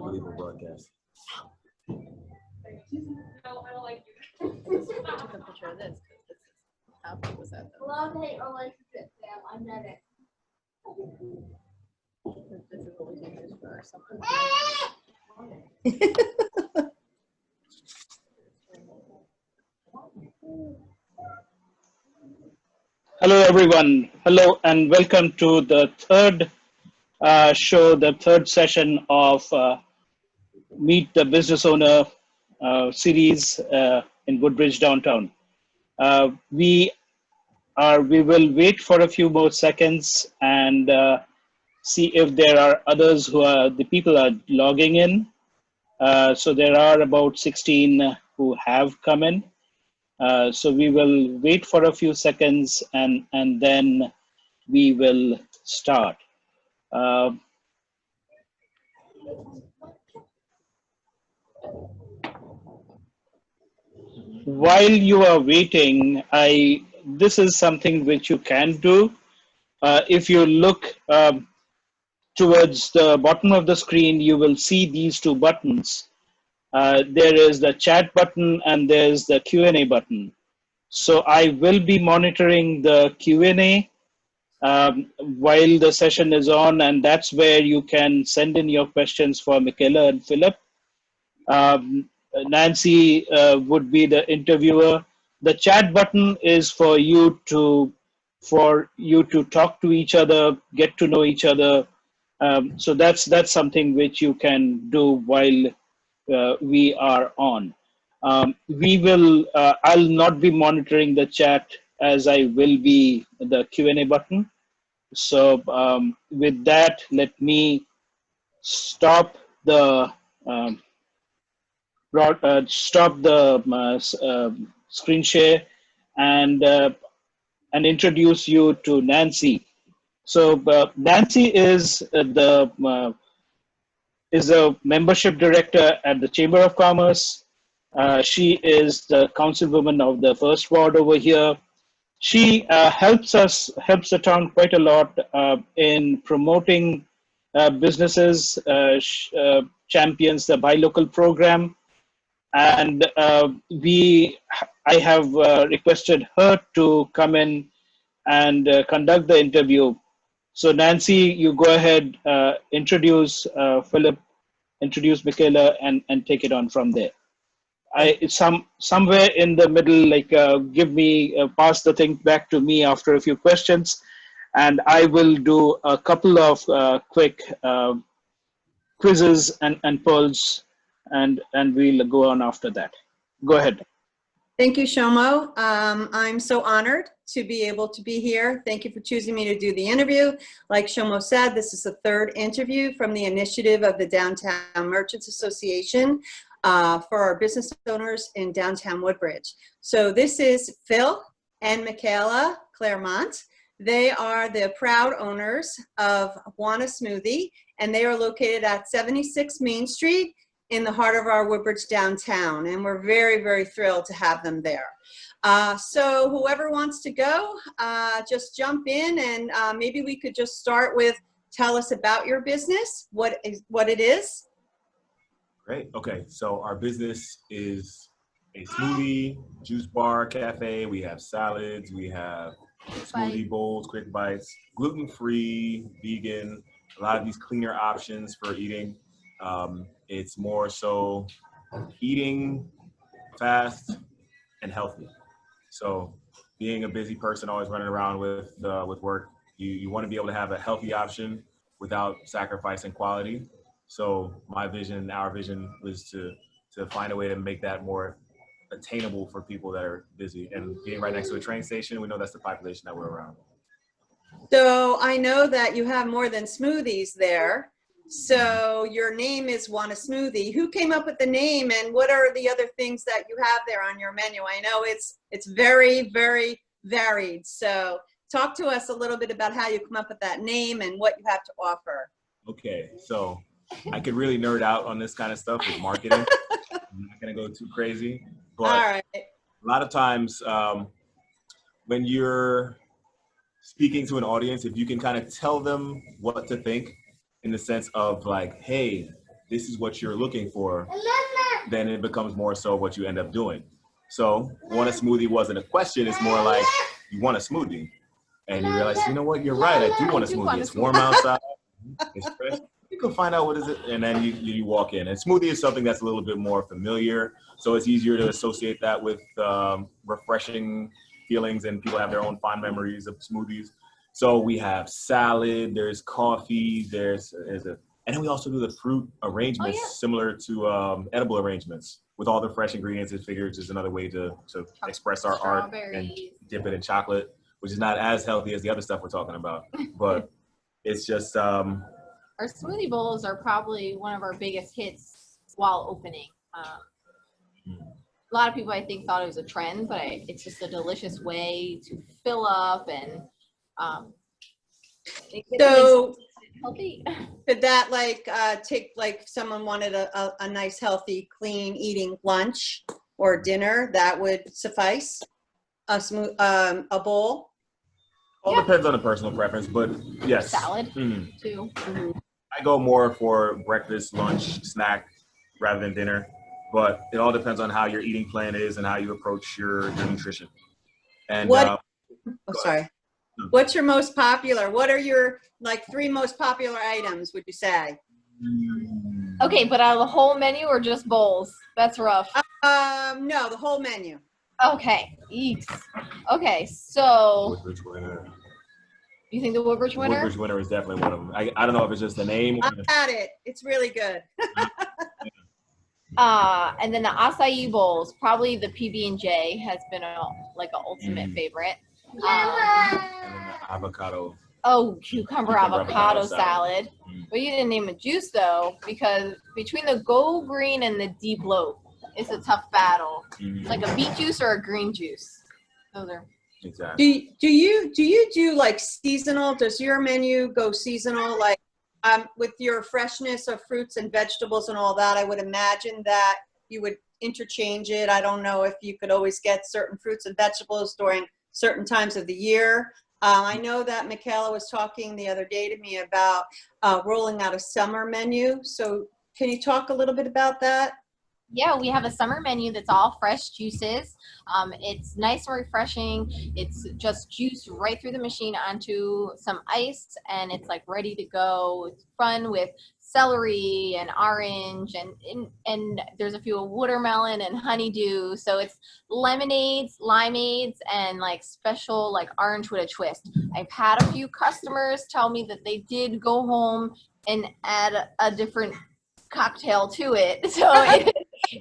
unbelievable broadcast. No, I don't like you. I took a picture of this. How big was that though? Love, hate, or relationship, Sam. I met it. This is what we can use for something. Hello, everyone. Hello, and welcome to the third show, the third session of Meet the Business Owner series in Woodbridge downtown. We will wait for a few more seconds and see if there are others the people are logging in. So there are about 16 who have come in. So we will wait for a few seconds and then we will start. While you are waiting, this is something which you can do. If you look towards the bottom of the screen, you will see these two buttons. There is the chat button and there's the Q&A button. So I will be monitoring the Q&A while the session is on, and that's where you can send in your questions for Mikaela and Phillip. Nancy would be the interviewer. The chat button is for you to talk to each other, get to know each other. So that's something which you can do while we are on. I'll not be monitoring the chat as I will be the Q&A button. So with that, let me stop the screen share and introduce you to Nancy. So Nancy is a membership director at the Chamber of Commerce. She is the councilwoman of the First Ward over here. She helps the town quite a lot in promoting businesses, champions the Buy Local program, and I have requested her to come in and conduct the interview. So Nancy, you go ahead, introduce Phillip, introduce Mikaela, and take it on from there. Somewhere in the middle, like pass the thing back to me after a few questions, and I will do a couple of quick quizzes and polls, and we'll go on after that. Go ahead. Thank you, Shomo. I'm so honored to be able to be here. Thank you for choosing me to do the interview. Like Shomo said, this is the third interview from the initiative of the Downtown Merchants Association for our business owners in downtown Woodbridge. So this is Phil and Mikaela Clermont. They are the proud owners of Want A Smoothie, and they are located at 76 Main Street in the heart of our Woodbridge downtown, and we're very, very thrilled to have them there. So whoever wants to go, just jump in, and maybe we could just start with tell us about your business, what it is. Great. Okay. So our business is a smoothie, juice bar, cafe. We have salads. We have smoothie bowls, quick bites, gluten-free, vegan, a lot of these cleaner options for eating. It's more so eating fast and healthy. So being a busy person, always running around with work, you want to be able to have a healthy option without sacrificing quality. So our vision was to find a way to make that more attainable for people that are busy. And being right next to a train station, we know that's the population that we're around. So I know that you have more than smoothies there. So your name is Want A Smoothie. Who came up with the name, and what are the other things that you have there on your menu? I know it's very, very varied. So talk to us a little bit about how you come up with that name and what you have to offer. Okay, so I could really nerd out on this kind of stuff with marketing. I'm not gonna go too crazy, but all right. A lot of times when you're speaking to an audience, if you can kind of tell them what to think, in the sense of like, hey, this is what you're looking for, then it becomes more so what you end up doing. So want a smoothie wasn't a question. It's more like you want a smoothie. And you realize, you know what, you're right. I do want a smoothie. It's warm outside. It's fresh. You can find out what is it. And then you walk in. And smoothie is something that's a little bit more familiar. So it's easier to associate that with refreshing feelings. And people have their own fond memories of smoothies. So we have salad, there's coffee, and then we also do the fruit arrangements similar to edible arrangements with all the fresh ingredients. It figures is another way to express our art and dip it in chocolate, which is not as healthy as the other stuff we're talking about. But it's just... Our smoothie bowls are probably one of our biggest hits while opening. A lot of people, I think, thought it was a trend, but it's just a delicious way to fill up and So healthy. could that take someone wanted a nice, healthy, clean eating lunch or dinner, that would suffice? A bowl? All depends on the personal preference, but yes. Salad too. I go more for breakfast, lunch, snack rather than dinner, but it all depends on how your eating plan is and how you approach your nutrition. And sorry. What's your most popular? What are your 3 most popular items, would you say? Okay, but out of the whole menu or just bowls? That's rough. No, the whole menu. Okay. Eeks. Okay, so Woodbridge winner. you think the Woodbridge winner? Woodbridge winner is definitely one of them. I don't know if it's just the name. I've had it. It's really good. And then the acai bowls, probably the PB&J has been an ultimate favorite. And then the avocado. Oh, cucumber avocado salad. But you didn't name a juice though, because between the Go Green and the Deep Loaf, it's a tough battle. Like a beet juice or a green juice. Those are exactly. Do you do seasonal? Does your menu go seasonal? With your freshness of fruits and vegetables and all that, I would imagine that you would interchange it. I don't know if you could always get certain fruits and vegetables during certain times of the year. I know that Mikaela was talking the other day to me about rolling out a summer menu. So can you talk a little bit about that? Yeah, we have a summer menu that's all fresh juices. It's nice and refreshing. It's just juice right through the machine onto some ice, and it's ready to go. It's fun with celery and orange, and there's a few watermelon and honeydew. So it's lemonades, limeades, and special orange with a twist. I've had a few customers tell me that they did go home and add a different cocktail to it. So it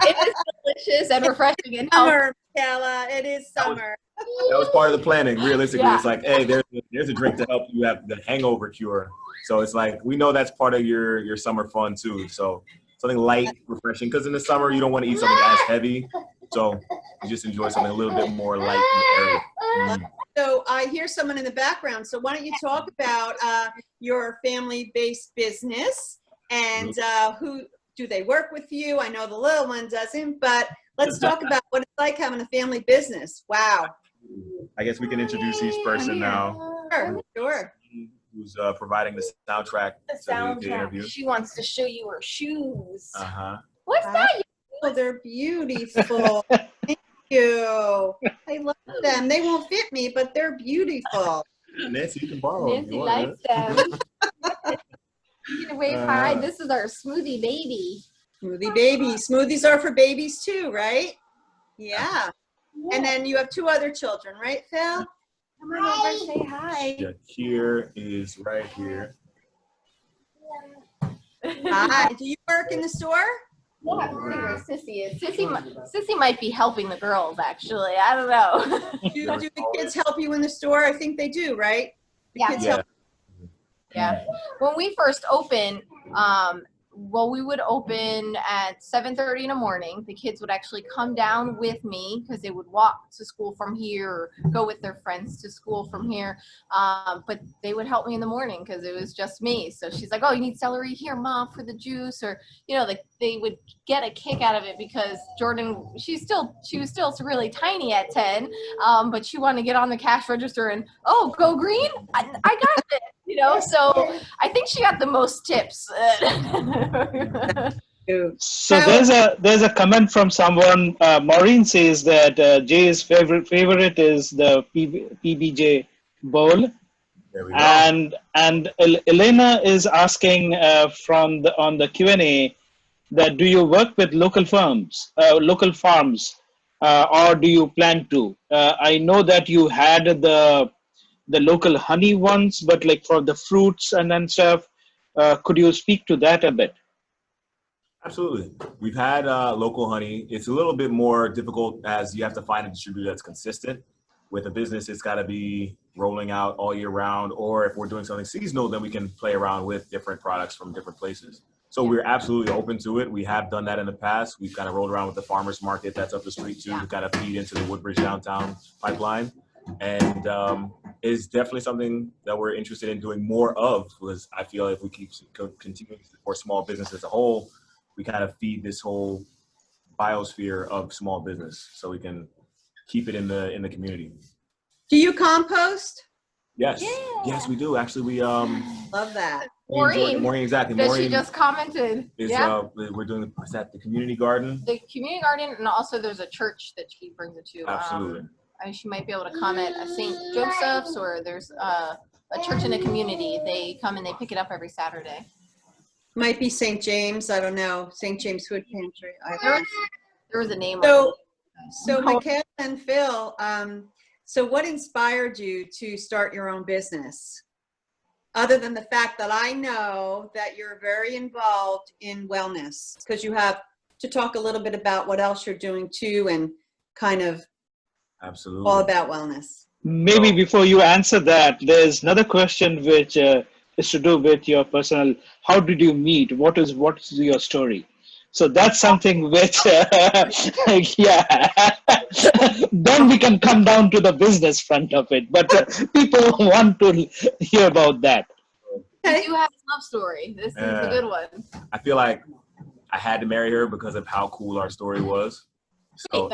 is delicious and refreshing and healthy. Summer, Mikaela, it is summer. That was part of the planning. Realistically, Yeah. It's hey, there's a drink to help you have the hangover cure. So it's we know that's part of your summer fun too. So something light, refreshing, because in the summer you don't want to eat something as heavy. So you just enjoy something a little bit more light in the area. So I hear someone in the background. So why don't you talk about your family-based business and who do they work with you? I know the little one doesn't, but let's talk about what it's like having a family business. Wow. I guess we can introduce each person now. Sure. Who's providing the soundtrack to the interview. She wants to show you her shoes. What's that? Oh, they're beautiful. Thank you. I love them. They won't fit me, but they're beautiful. Nancy, you can borrow them. Nancy likes them. You can wave hi. This is our smoothie baby. Smoothie baby. Smoothies are for babies too, right? Yeah. And then you have 2 other children, right, Phil? Come on over and say hi. Shakir is right here. Hi. Do you work in the store? We'll have to see where Sissy is. Sissy might be helping the girls, actually. I don't know. Do the kids help you in the store? I think they do, right? The kids help. Yeah. When we first opened, we would open at 7:30 in the morning. The kids would actually come down with me because they would walk to school from here or go with their friends to school from here. But they would help me in the morning because it was just me. So she's like, oh, you need celery here, Mom, for the juice. Or, they would get a kick out of it because Jordan, she was still really tiny at 10, but she wanted to get on the cash register and, oh, Go Green? I got this. So I think she got the most tips. So there's a comment from someone. Maureen says that Jay's favorite is the PBJ bowl, There we go. and Ileana is asking on the Q&A that do you work with local farms, or do you plan to? I know that you had the local honey ones, but like for the fruits and stuff, could you speak to that a bit? Absolutely. We've had local honey. It's a little bit more difficult as you have to find a distributor that's consistent. With a business, it's got to be rolling out all year round, or if we're doing something seasonal, then we can play around with different products from different places. So we're absolutely open to it. We have done that in the past. We've kind of rolled around with the farmers market that's up the street too, to kind of feed into the Woodbridge downtown pipeline. And it's definitely something that we're interested in doing more of, because I feel if we keep continuing to support small business as a whole, we kind of feed this whole biosphere of small business, so we can keep it in the community. Do you compost? Yes, Yeah. yes, we do. Actually, we Love that. Maureen, exactly. That Maureen she just commented. is we're doing the community garden. The community garden, and also there's a church that she brings it to. Absolutely. She might be able to comment at St. Joseph's, or there's a church in the community. They come and they pick it up every Saturday. Might be St. James. I don't know. St. James Food Pantry. There was a name. So Mikaela and Phil, so what inspired you to start your own business? Other than the fact that I know that you're very involved in wellness, because you have to talk a little bit about what else you're doing too, and kind of Absolutely all about wellness. Maybe before you answer that, there's another question which is to do with your personal. How did you meet? What is your story? So that's something which, yeah. Then we can come down to the business front of it. But people want to hear about that. We do have a love story. This is a good one. I feel like I had to marry her because of how cool our story was. So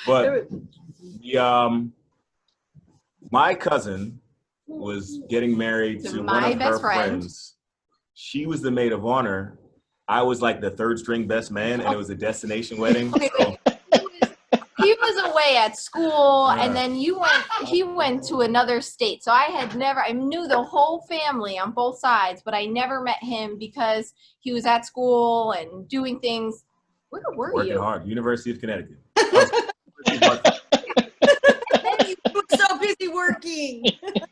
but my cousin was getting married to one of her friends. She was the maid of honor. I was like the third string best man, and it was a destination wedding. So. He was away at school, and then he went to another state. So I knew the whole family on both sides, but I never met him because he was at school and doing things. Where were you? Working hard. University of Connecticut. You were so busy working. I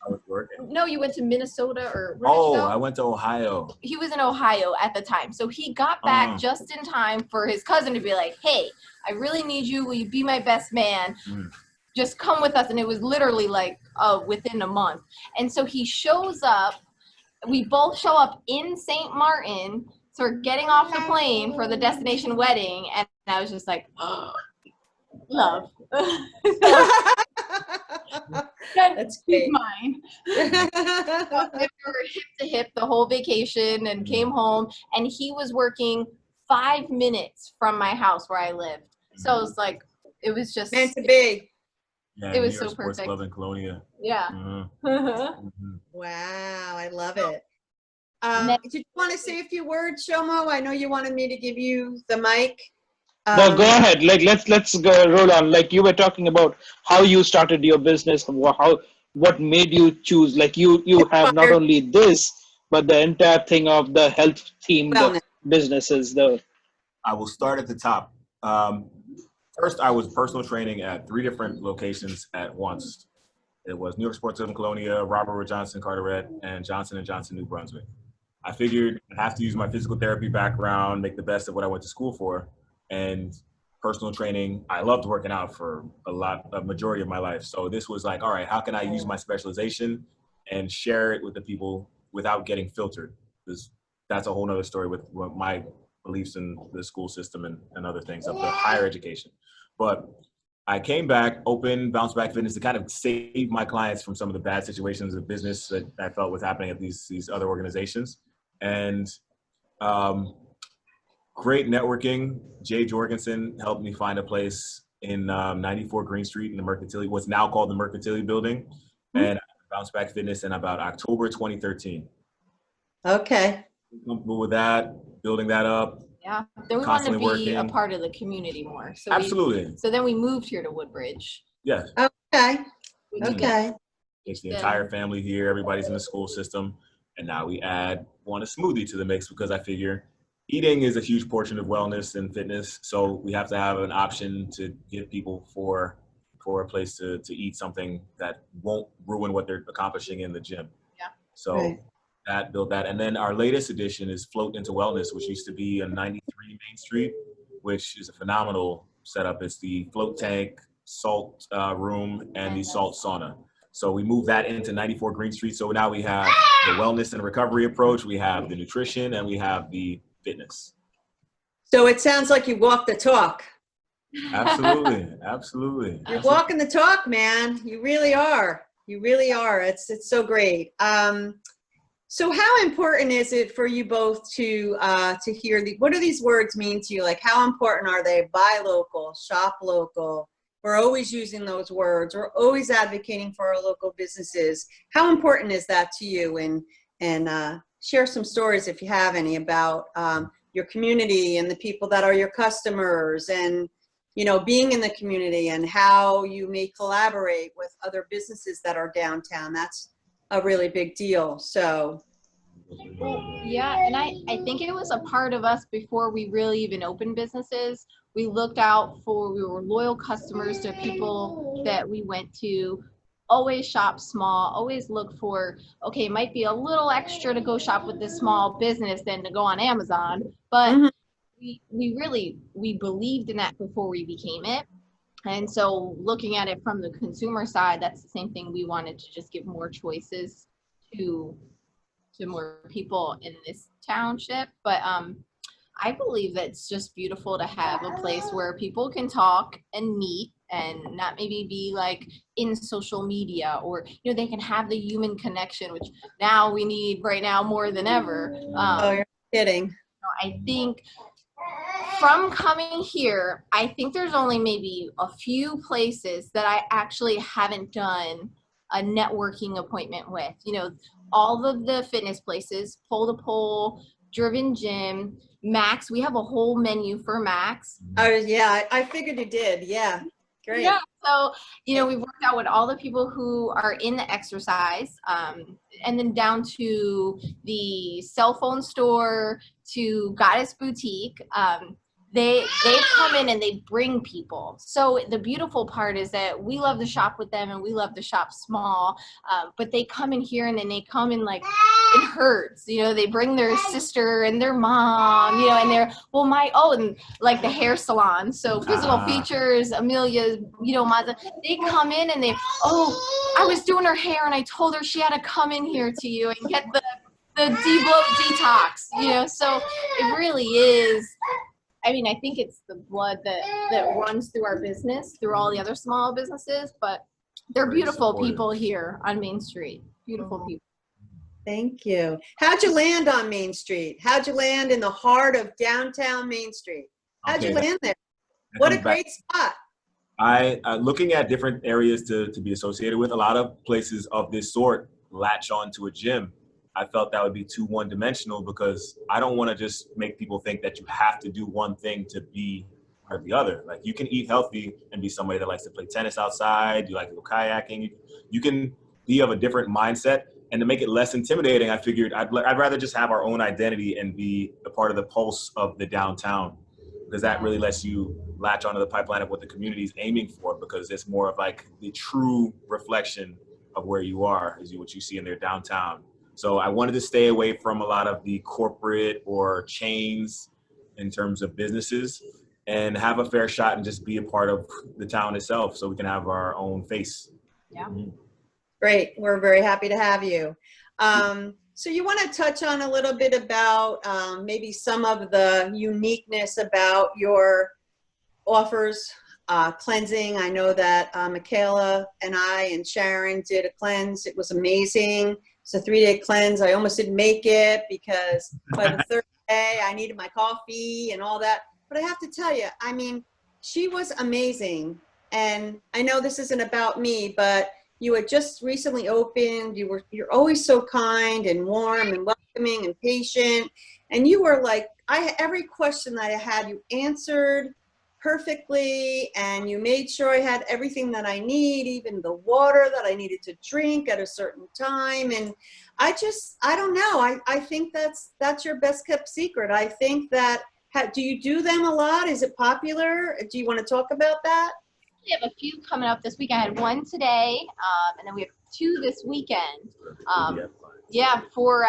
was working. No, you went to Minnesota, or where did you go? I went to Ohio. He was in Ohio at the time. So he got back just in time for his cousin to be like, hey, I really need you. Will you be my best man? Just come with us. And it was literally like within a month. And so he shows up. We both show up in St. Martin. So we're getting off the plane for the destination wedding. And I was just like, oh, love. That's great. Mine. We were hip to hip the whole vacation and came home, and he was working 5 minutes from my house where I lived. So it was like, it was just meant to be. Yeah, it was New so York Sports perfect. Club in Colonia. Yeah. Wow, I love it. Did you want to say a few words, Shomo? I know you wanted me to give you the mic. No, go ahead. Like let's go roll on. Like you were talking about how you started your business, what made you choose. Like you have not only this, but the entire thing of the health themed businesses. I will start at the top. First, I was personal training at 3 different locations at once. It was New York Sports Club in Colonia, Robert Wood Johnson Carteret, and Johnson & Johnson New Brunswick. I figured I have to use my physical therapy background, make the best of what I went to school for, and personal training. I loved working out for a majority of my life. So this was like, all right, how can I use my specialization and share it with the people without getting filtered? Because that's a whole nother story with my beliefs in the school system and other things of the higher education. But I came back, open Bounce Back Fitness to kind of save my clients from some of the bad situations of business that I felt was happening at these other organizations. And great networking. Jay Jorgensen helped me find a place in 94 Green Street in the Mercantile, what's now called the Mercantile Building, and Bounce Back Fitness in about October 2013. Okay. comfortable with that, building that up. Yeah. Then we wanted to Constantly be a working. part of the community more. So Absolutely. so then we moved here to Woodbridge. Yes. Okay, which okay. It's the Then- entire family here. Everybody's in the school system. And now we add Want A Smoothie to the mix because I figure eating is a huge portion of wellness and fitness. So we have to have an option to give people for a place to eat something that won't ruin what they're accomplishing in the gym. Yeah. So Right. that built that. And then our latest addition is Float into Wellness, which used to be on 93 Main Street, which is a phenomenal setup. It's the float tank, salt room, and the salt sauna. So we moved that into 94 Green Street. So now we have the wellness and recovery approach, we have the nutrition, and we have the fitness. So it sounds like you walk the talk. Absolutely, absolutely. You're walking the talk, man. You really are. You really are. It's so great. So how important is it for you both to hear what do these words mean to you? Like, how important are they? Buy local, shop local. We're always using those words. We're always advocating for our local businesses. How important is that to you? And share some stories, if you have any, about your community and the people that are your customers, and being in the community, and how you may collaborate with other businesses that are downtown. That's a really big deal. So yeah, and I think it was a part of us before we really even opened businesses. We looked out we were loyal customers to people that we went to. Always shop small, always look for, okay, it might be a little extra to go shop with this small business than to go on Amazon, but we believed in that before we became it. And so looking at it from the consumer side, that's the same thing. We wanted to just give more choices to more people in this township. But I believe that it's just beautiful to have a place where people can talk and meet and not maybe be like in social media, or they can have the human connection, which now we need right now more than ever. oh, you're kidding. I think from coming here, I think there's only maybe a few places that I actually haven't done a networking appointment with. All of the fitness places, Pole to Pole, Driven Gym, Max. We have a whole menu for Max. Oh yeah, I figured you did. Yeah, great. Yeah. So, we've worked out with all the people who are in the exercise, and then down to the cell phone store, to Goddess Boutique. They come in and they bring people. So the beautiful part is that we love to shop with them and we love to shop small, but they come in here and then they come in like in herds. They bring their sister and their mom, and they're, and like the hair salon. So Physical Features, Amelia, Mazda, they come in and I was doing her hair and I told her she had to come in here to you and get the bloat detox, so it really is. I mean, I think it's the blood that runs through our business, through all the other small businesses, but they're beautiful people here on Main Street. Beautiful people. Thank you. How'd you land on Main Street? How'd you land in the heart of downtown Main Street? How'd you land there? What a great spot. Looking at different areas to be associated with, a lot of places of this sort latch on to a gym. I felt that would be too one-dimensional because I don't want to just make people think that you have to do one thing to be part of the other. Like, you can eat healthy and be somebody that likes to play tennis outside, you like to go kayaking. You can be of a different mindset. And to make it less intimidating, I figured I'd rather just have our own identity and be a part of the pulse of the downtown, because that really lets you latch onto the pipeline of what the community is aiming for, because it's more of like the true reflection of where you are, is what you see in their downtown. So I wanted to stay away from a lot of the corporate or chains in terms of businesses, and have a fair shot and just be a part of the town itself, so we can have our own face. Yeah. Great. We're very happy to have you. So you want to touch on a little bit about maybe some of the uniqueness about your offers, cleansing. I know that Mikaela and I and Sharon did a cleanse. It was amazing. It's a 3-day cleanse. I almost didn't make it because by the third day I needed my coffee and all that. But I have to tell you, I mean, she was amazing. And I know this isn't about me, but You had just recently opened. You're always so kind and warm and welcoming and patient. And you were like, every question that I had, you answered perfectly, and you made sure I had everything that I need, even the water that I needed to drink at a certain time. And I don't know. I think that's your best kept secret. I think that, do you do them a lot? Is it popular? Do you want to talk about that? We have a few coming up this week. I had one today, and then we have 2 this weekend. Yeah, 4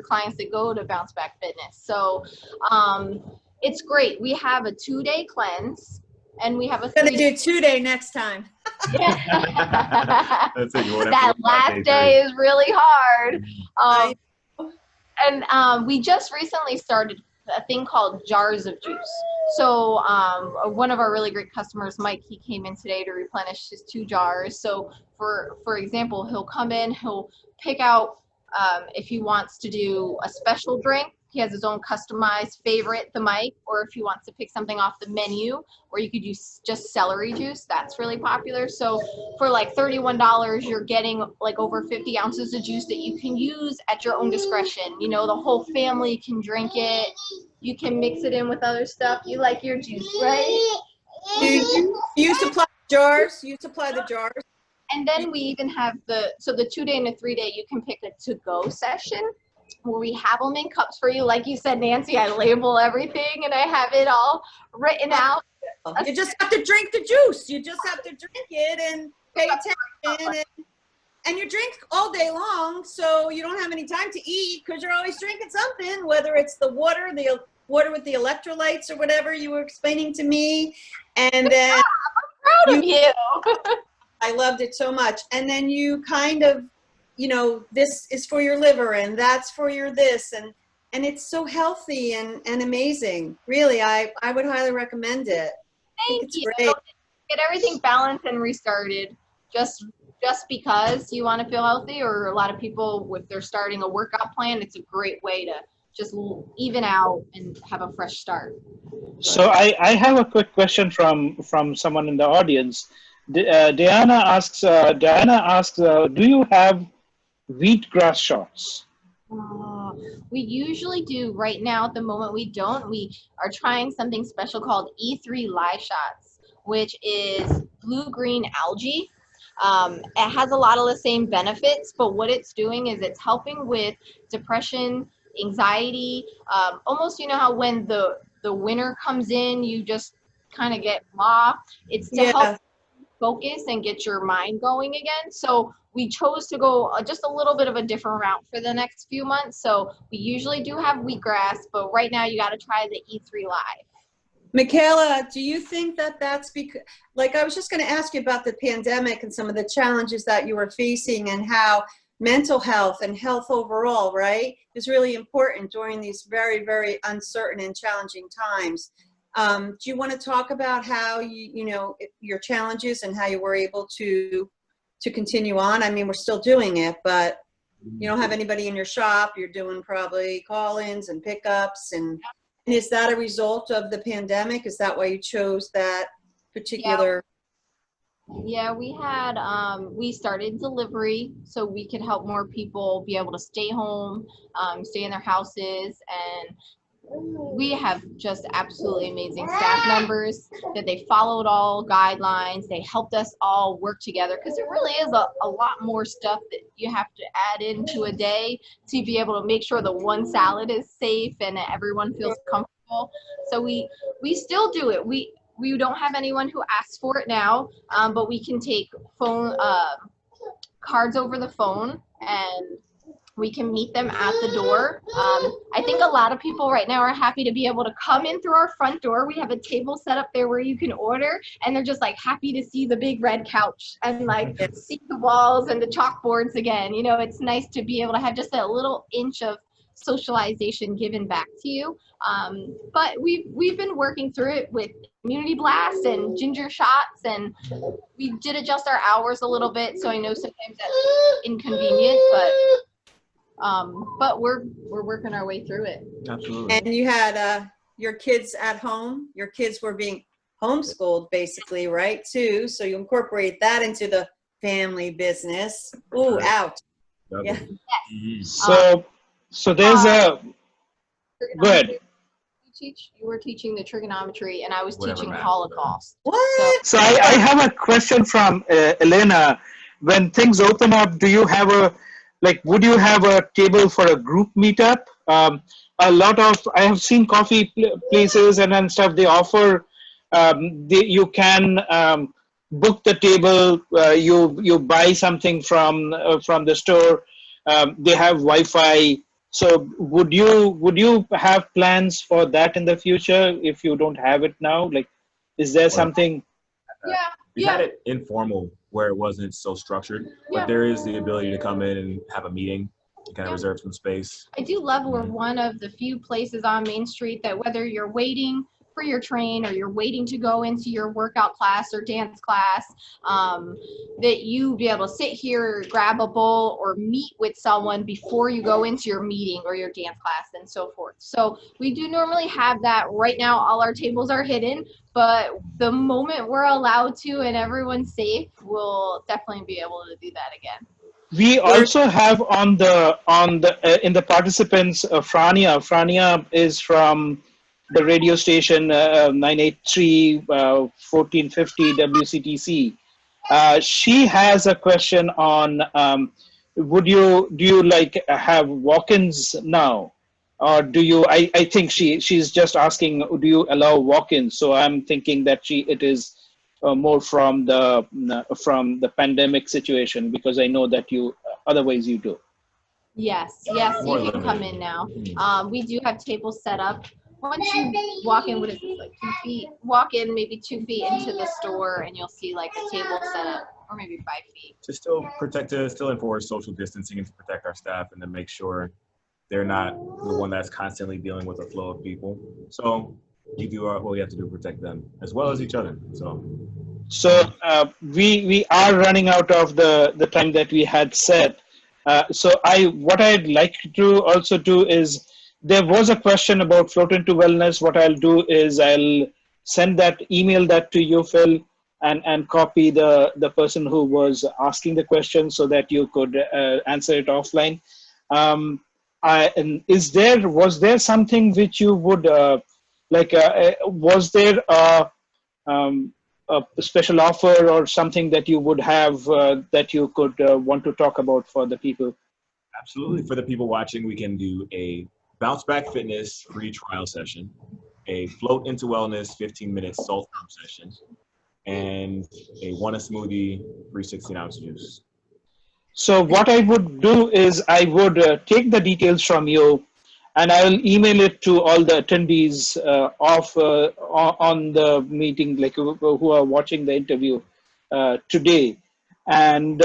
clients that go to Bounce Back Fitness. So it's great. We have a 2-day cleanse, and we have a 3-day. Gonna do 2-day next time. Yeah. That's it. You won't have to That worry about last day is really hard. I And we just recently started a thing called jars of juice. So one of our really great customers, Mike, he came in today to replenish his 2 jars. So for example, he'll come in, he'll pick out if he wants to do a special drink. He has his own customized favorite, the Mike, or if he wants to pick something off the menu, or you could use just celery juice. That's really popular. So for like $31, you're getting like over 50 ounces of juice that you can use at your own discretion. You know, the whole family can drink it. You can mix it in with other stuff. You like your juice, right? you supply jars. You supply the jars. And then we even have the 2-day and the 3-day, you can pick a to-go session where we have them in cups for you. Like you said, Nancy, I label everything and I have it all written out. You just have to drink the juice. You just have to drink it and pay attention. And you drink all day long, so you don't have any time to eat because you're always drinking something, whether it's the water with the electrolytes or whatever you were explaining to me. And then I'm proud of you. I loved it so much. And then you kind of, this is for your liver and that's for your this. And it's so healthy and amazing. Really, I would highly recommend it. Thank you. Great. Get everything balanced and restarted just because you want to feel healthy, or a lot of people, if they're starting a workout plan, it's a great way to just even out and have a fresh start. So I have a quick question from someone in the audience. Diana asks, do you have wheatgrass shots? We usually do. Right now, at the moment, we don't. We are trying something special called E3 Live Shots, which is blue-green algae. It has a lot of the same benefits, but what it's doing is it's helping with depression, anxiety, almost, how when the winter comes in, you just kind of get blah. It's to help focus and get your mind going again. So we chose to go just a little bit of a different route for the next few months. So we usually do have wheatgrass, but right now you got to try the E3 Live. Mikaela, do you think that that's because, like, I was just going to ask you about the pandemic and some of the challenges that you were facing and how mental health and health overall, right, is really important during these very, very uncertain and challenging times. Do you want to talk about how your challenges and how you were able to continue on? I mean, we're still doing it, but you don't have anybody in your shop. You're doing probably call-ins and pickups. And is that a result of the pandemic? Is that why you chose that particular? Yeah, we had, we started delivery so we could help more people be able to stay home, stay in their houses, and we have just absolutely amazing staff members that they followed all guidelines. They helped us all work together because there really is a lot more stuff that you have to add into a day to be able to make sure the one salad is safe and everyone feels comfortable. So we still do it. We don't have anyone who asks for it now, but we can take phone cards over the phone and we can meet them at the door. I think a lot of people right now are happy to be able to come in through our front door. We have a table set up there where you can order, and they're just like happy to see the big red couch and like see the walls and the chalkboards again. It's nice to be able to have just a little inch of socialization given back to you. But we've been working through it with immunity blasts and ginger shots, and we did adjust our hours a little bit. So I know sometimes that's inconvenient, but we're working our way through it. Absolutely. And you had your kids at home. Your kids were being homeschooled basically, right, too? So you incorporate that into the family business. Ooh, ouch. Double. Yeah. Mhm. So there's a, go ahead. You were teaching the trigonometry, and I was Whatever teaching math. Holocaust. What? So I have a question from Ileana. When things open up, do you have would you have a table for a group meetup? A lot of, I have seen coffee places and stuff, they offer, you can book the table, you buy something from the store, they have Wi-Fi. So would you have plans for that in the future if you don't have it now? Like, is there something? Yeah, We had it informal where it wasn't so structured, but there is the ability to come in and have a meeting and kind of reserve some space. I do love we're one of the few places on Main Street that whether you're waiting for your train or you're waiting to go into your workout class or dance class, that you be able to sit here, grab a bowl, or meet with someone before you go into your meeting or your dance class and so forth. So we do normally have that. Right now, all our tables are hidden, but the moment we're allowed to and everyone's safe, we'll definitely be able to do that again. We also have on the in the participants, Frania. Frania is from the radio station 983 1450 WCTC. She has a question on do you like have walk-ins now, or do you? I think she's just asking, do you allow walk-ins? So I'm thinking that it is more from the pandemic situation, because I know that you otherwise you do. Yes, you can come in now. We do have tables set up. Once you walk in, what is this, like 2 feet? Walk in maybe 2 feet into the store, and you'll see like a table set up, or maybe 5 feet. To still enforce social distancing and to protect our staff and to make sure they're not the one that's constantly dealing with a flow of people. So you do what we have to do to protect them as well as each other. So We are running out of the time that we had set. So what I'd like to also do is, there was a question about Float into Wellness. What I'll do is I'll email that to you, Phil, and copy the person who was asking the question so that you could answer it offline. Was there something which you would was there a special offer or something that you would have that you could want to talk about for the people? absolutely. For the people watching, we can do a Bounce Back Fitness free trial session, a Float into Wellness 15-minute salt pump session, and a Want A Smoothie free 16-ounce juice. So what I would do is I would take the details from you, and I'll email it to all the attendees on the meeting, like who are watching the interview today. And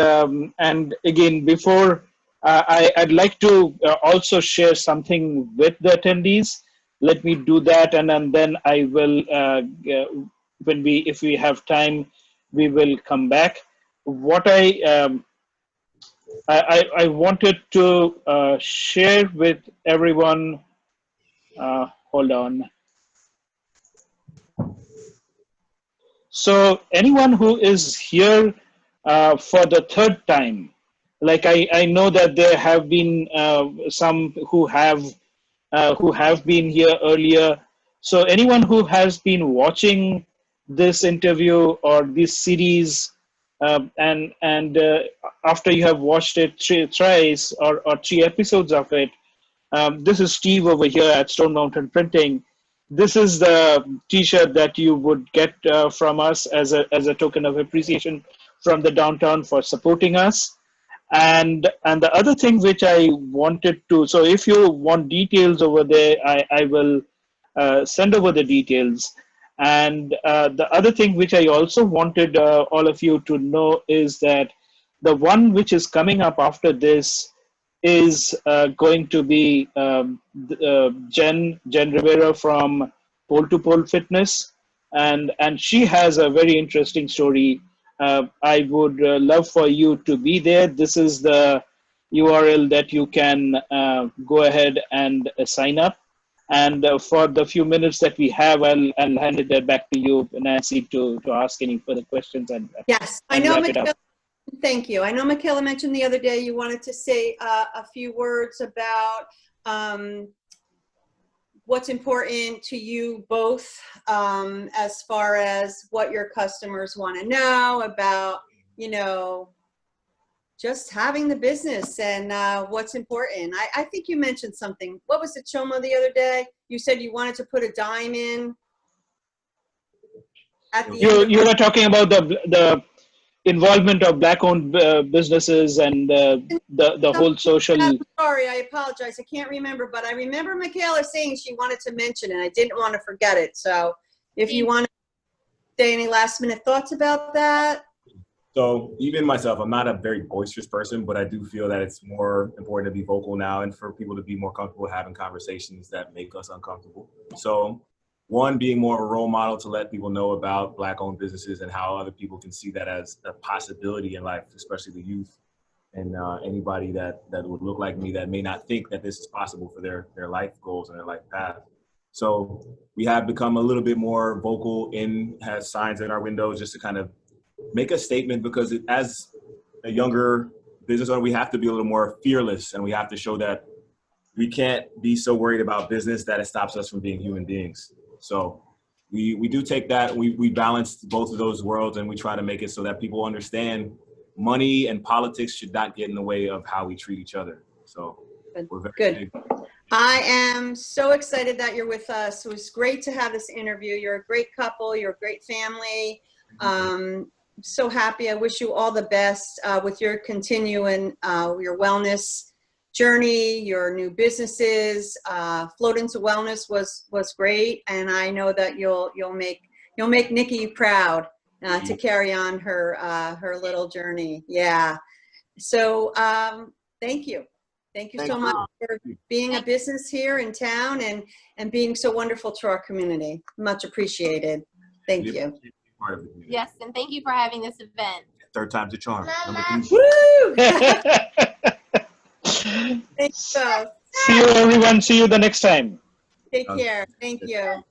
again, before I'd like to also share something with the attendees. Let me do that, and then I will, if we have time, we will come back. What I wanted to share with everyone. Hold on. So anyone who is here for the third time, like I know that there have been some who have been here earlier. So anyone who has been watching this interview or this series, and after you have watched it thrice or 3 episodes of it, this is Steve over here at Stone Mountain Printing. This is the T-shirt that you would get from us as a token of appreciation from the downtown for supporting us. And the other thing which I wanted to, so if you want details over there, I will send over the details. And the other thing which I also wanted all of you to know is that the one which is coming up after this is going to be Jen Rivera from Pole to Pole Fitness, and she has a very interesting story. I would love for you to be there. This is the URL that you can go ahead and sign up. And for the few minutes that we have, I'll hand it back to you, Nancy, to ask any further questions. And yes, I know wrap it up. Thank you. I know Mikaela mentioned the other day you wanted to say a few words about what's important to you both as far as what your customers want to know about, you know, just having the business and what's important. I think you mentioned something. What was it, Chomo, the other day? You said you wanted to put a dime in at the end. You were talking about the involvement of Black-owned businesses and the whole social. I'm sorry, I apologize. I can't remember, but I remember Mikaela saying she wanted to mention it. I didn't want to forget it. So if you want to say any last minute thoughts about that. So even myself, I'm not a very boisterous person, but I do feel that it's more important to be vocal now and for people to be more comfortable having conversations that make us uncomfortable. So one, being more of a role model to let people know about Black-owned businesses and how other people can see that as a possibility in life, especially the youth and anybody that would look like me that may not think that this is possible for their life goals and their life path. So we have become a little bit more vocal has signs in our windows just to kind of make a statement, because as a younger business owner, we have to be a little more fearless, and we have to show that we can't be so worried about business that it stops us from being human beings. So we do take that, we balance both of those worlds, and we try to make it so that people understand money and politics should not get in the way of how we treat each other. So we're very Good. big. I am so excited that you're with us. It was great to have this interview. You're a great couple. You're a great family. So happy. I wish you all the best with your continuing your wellness journey, your new businesses. Float into Wellness was great, and I know that you'll make Nikki proud to carry on her little journey. Yeah. So thank you. Thank you so much for being a business here in town and being so wonderful to our community. Much appreciated. Thank you. Yes, and thank you for having this event. Third time's the charm. Woo! Thanks, See you, everyone. See you the next time. take care. Thank you.